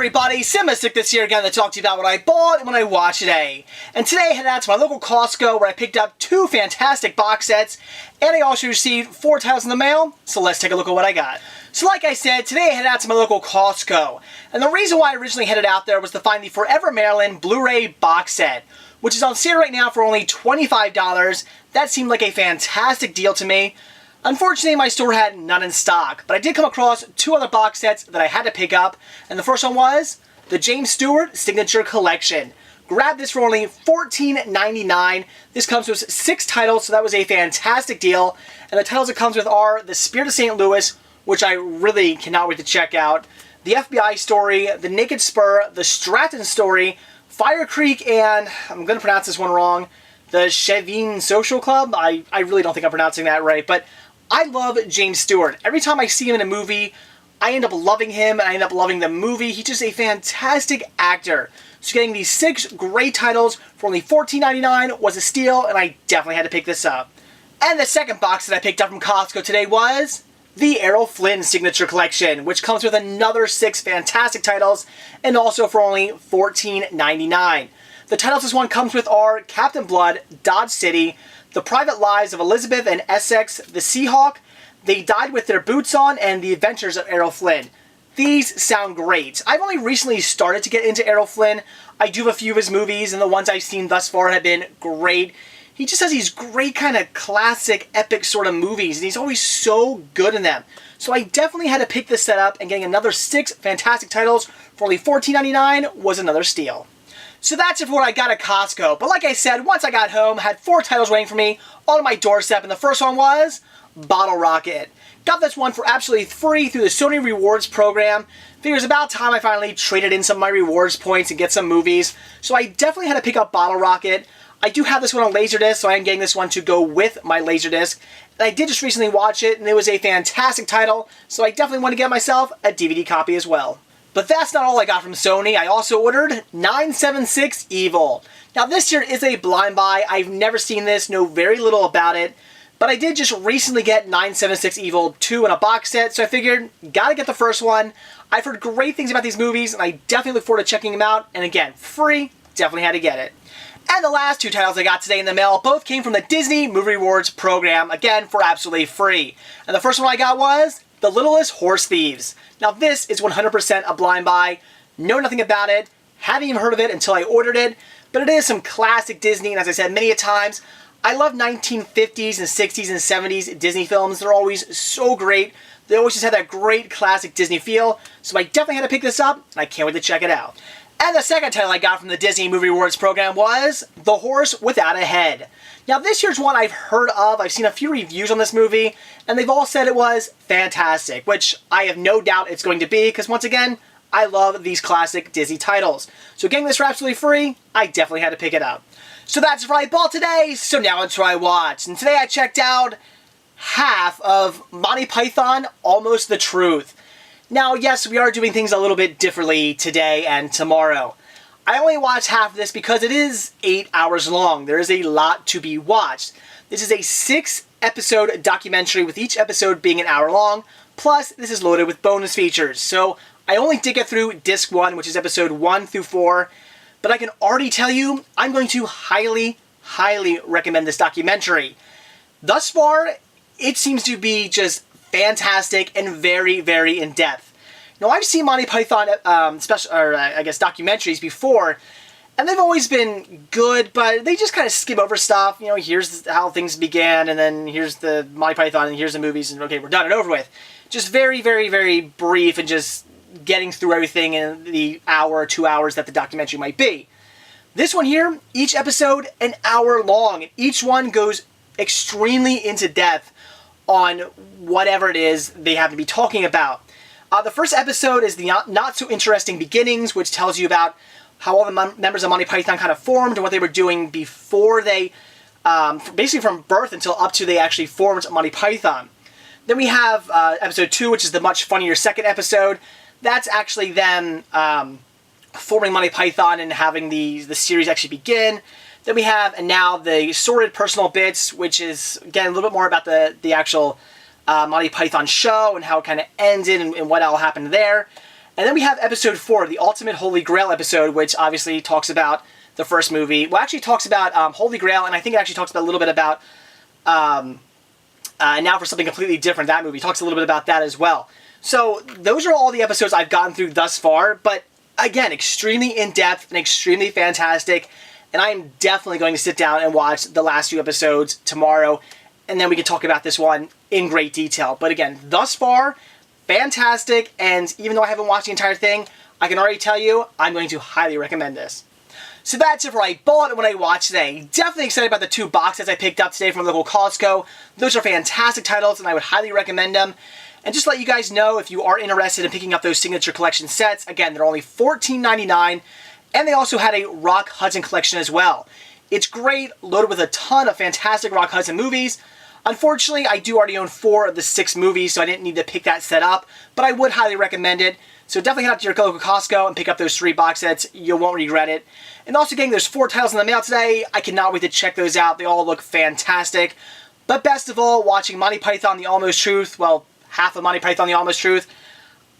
everybody, Simistic this here again to talk to you about what I bought and what I watched today. And today I headed out to my local Costco where I picked up 2 fantastic box sets, and I also received 4 titles in the mail, so let's take a look at what I got. So like I said, today I headed out to my local Costco, and the reason why I originally headed out there was to find the Forever Maryland Blu-ray box set, which is on sale right now for only $25. That seemed like a fantastic deal to me. Unfortunately, my store had none in stock, but I did come across 2 other box sets that I had to pick up, and the first one was the James Stewart Signature Collection. Grabbed this for only $14.99. This comes with 6 titles, so that was a fantastic deal. And the titles it comes with are The Spirit of St. Louis, which I really cannot wait to check out, The FBI Story, The Naked Spur, The Stratton Story, Fire Creek, and, I'm going to pronounce this one wrong, The Chevine Social Club. I really don't think I'm pronouncing that right, but I love James Stewart. Every time I see him in a movie, I end up loving him, and I end up loving the movie. He's just a fantastic actor. So getting these 6 great titles for only $14.99 was a steal, and I definitely had to pick this up. And the second box that I picked up from Costco today was the Errol Flynn Signature Collection, which comes with another 6 fantastic titles, and also for only $14.99. The titles this one comes with are Captain Blood, Dodge City, The Private Lives of Elizabeth and Essex, The Seahawk, They Died with Their Boots On, and The Adventures of Errol Flynn. These sound great. I've only recently started to get into Errol Flynn. I do have a few of his movies, and the ones I've seen thus far have been great. He just has these great kind of classic, epic sort of movies, and he's always so good in them. So I definitely had to pick this set up, and getting another 6 fantastic titles for only $14.99 was another steal. So that's it for what I got at Costco. But like I said, once I got home, I had 4 titles waiting for me on my doorstep, and the first one was Bottle Rocket. Got this one for absolutely free through the Sony Rewards program. Figures about time I finally traded in some of my rewards points and get some movies. So I definitely had to pick up Bottle Rocket. I do have this one on Laserdisc, so I am getting this one to go with my Laserdisc. And I did just recently watch it, and it was a fantastic title, so I definitely want to get myself a DVD copy as well. But that's not all I got from Sony. I also ordered 976 Evil. Now this here is a blind buy. I've never seen this, know very little about it. But I did just recently get 976 Evil 2 in a box set, so I figured, gotta get the first one. I've heard great things about these movies, and I definitely look forward to checking them out. And again, free, definitely had to get it. And the last 2 titles I got today in the mail both came from the Disney Movie Rewards program, again, for absolutely free. And the first one I got was The Littlest Horse Thieves. Now this is 100% a blind buy, know nothing about it, haven't even heard of it until I ordered it, but it is some classic Disney, and as I said many a times, I love 1950s and 60s and 70s Disney films. They're always so great. They always just have that great classic Disney feel, so I definitely had to pick this up, and I can't wait to check it out. And the second title I got from the Disney Movie Rewards program was The Horse Without a Head. Now this here's one I've heard of. I've seen a few reviews on this movie, and they've all said it was fantastic, which I have no doubt it's going to be, because once again, I love these classic Disney titles. So getting this for absolutely free, I definitely had to pick it up. So that's what I bought today, so now it's what I watched. And today I checked out half of Monty Python, Almost the Truth. Now, yes, we are doing things a little bit differently today and tomorrow. I only watched half of this because it is 8 hours long. There is a lot to be watched. This is a 6-episode documentary with each episode being an hour long, plus this is loaded with bonus features. So I only did get through disc 1, which is episode 1 through 4, but I can already tell you I'm going to highly, highly recommend this documentary. Thus far, it seems to be just fantastic and very, very in-depth. Now, I've seen Monty Python documentaries before, and they've always been good, but they just kind of skim over stuff. You know, here's how things began, and then here's the Monty Python, and here's the movies, and okay, we're done and over with. Just very, very, very brief, and just getting through everything in the hour or 2 hours that the documentary might be. This one here, each episode an hour long. Each one goes extremely into depth on whatever it is they have to be talking about. The first episode is the Not So Interesting Beginnings, which tells you about how all the members of Monty Python kind of formed and what they were doing before they, basically from birth until up to they actually formed Monty Python. Then we have episode 2, which is the much funnier second episode. That's actually them forming Monty Python and having the series actually begin. Then we have, and now, the Sordid Personal Bits, which is, again, a little bit more about the actual Monty Python show and how it kind of ended and what all happened there. And then we have episode 4, the Ultimate Holy Grail episode, which obviously talks about the first movie. Well, actually talks about Holy Grail, and I think it actually talks about a little bit about Now for Something Completely Different. That movie talks a little bit about that as well. So those are all the episodes I've gotten through thus far, but again, extremely in-depth and extremely fantastic, and I'm definitely going to sit down and watch the last few episodes tomorrow, and then we can talk about this one in great detail. But again, thus far, fantastic, and even though I haven't watched the entire thing, I can already tell you, I'm going to highly recommend this. So that's it for what I bought and what I watched today. Definitely excited about the 2 box sets I picked up today from the local Costco. Those are fantastic titles, and I would highly recommend them. And just to let you guys know, if you are interested in picking up those Signature Collection sets, again, they're only $14.99, and they also had a Rock Hudson collection as well. It's great, loaded with a ton of fantastic Rock Hudson movies. Unfortunately, I do already own 4 of the 6 movies, so I didn't need to pick that set up, but I would highly recommend it. So definitely head out to your local Costco and pick up those 3 box sets. You won't regret it. And also getting those 4 titles in the mail today. I cannot wait to check those out. They all look fantastic. But best of all, watching Monty Python The Almost Truth, well, half of Monty Python The Almost Truth,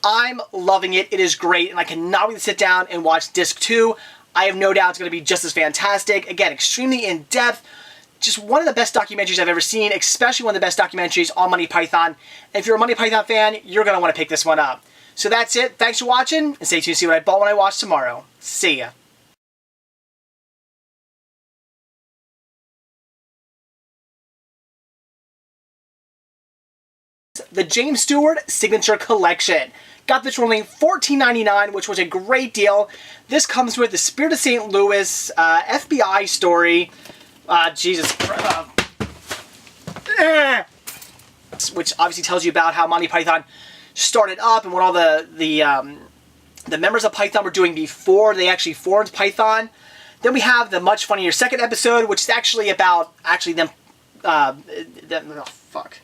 I'm loving it. It is great, and I cannot wait to sit down and watch Disc 2. I have no doubt it's going to be just as fantastic. Again, extremely in-depth. Just one of the best documentaries I've ever seen, especially one of the best documentaries on Monty Python. And if you're a Monty Python fan, you're going to want to pick this one up. So that's it. Thanks for watching, and stay tuned to see what I bought when I watch tomorrow. See ya. The James Stewart Signature Collection. Got this for only $14.99, which was a great deal. This comes with the Spirit of St. Louis FBI story. Jesus. Which obviously tells you about how Monty Python started up and what all the members of Python were doing before they actually formed Python. Then we have the much funnier second episode, which is actually about them. Oh fuck.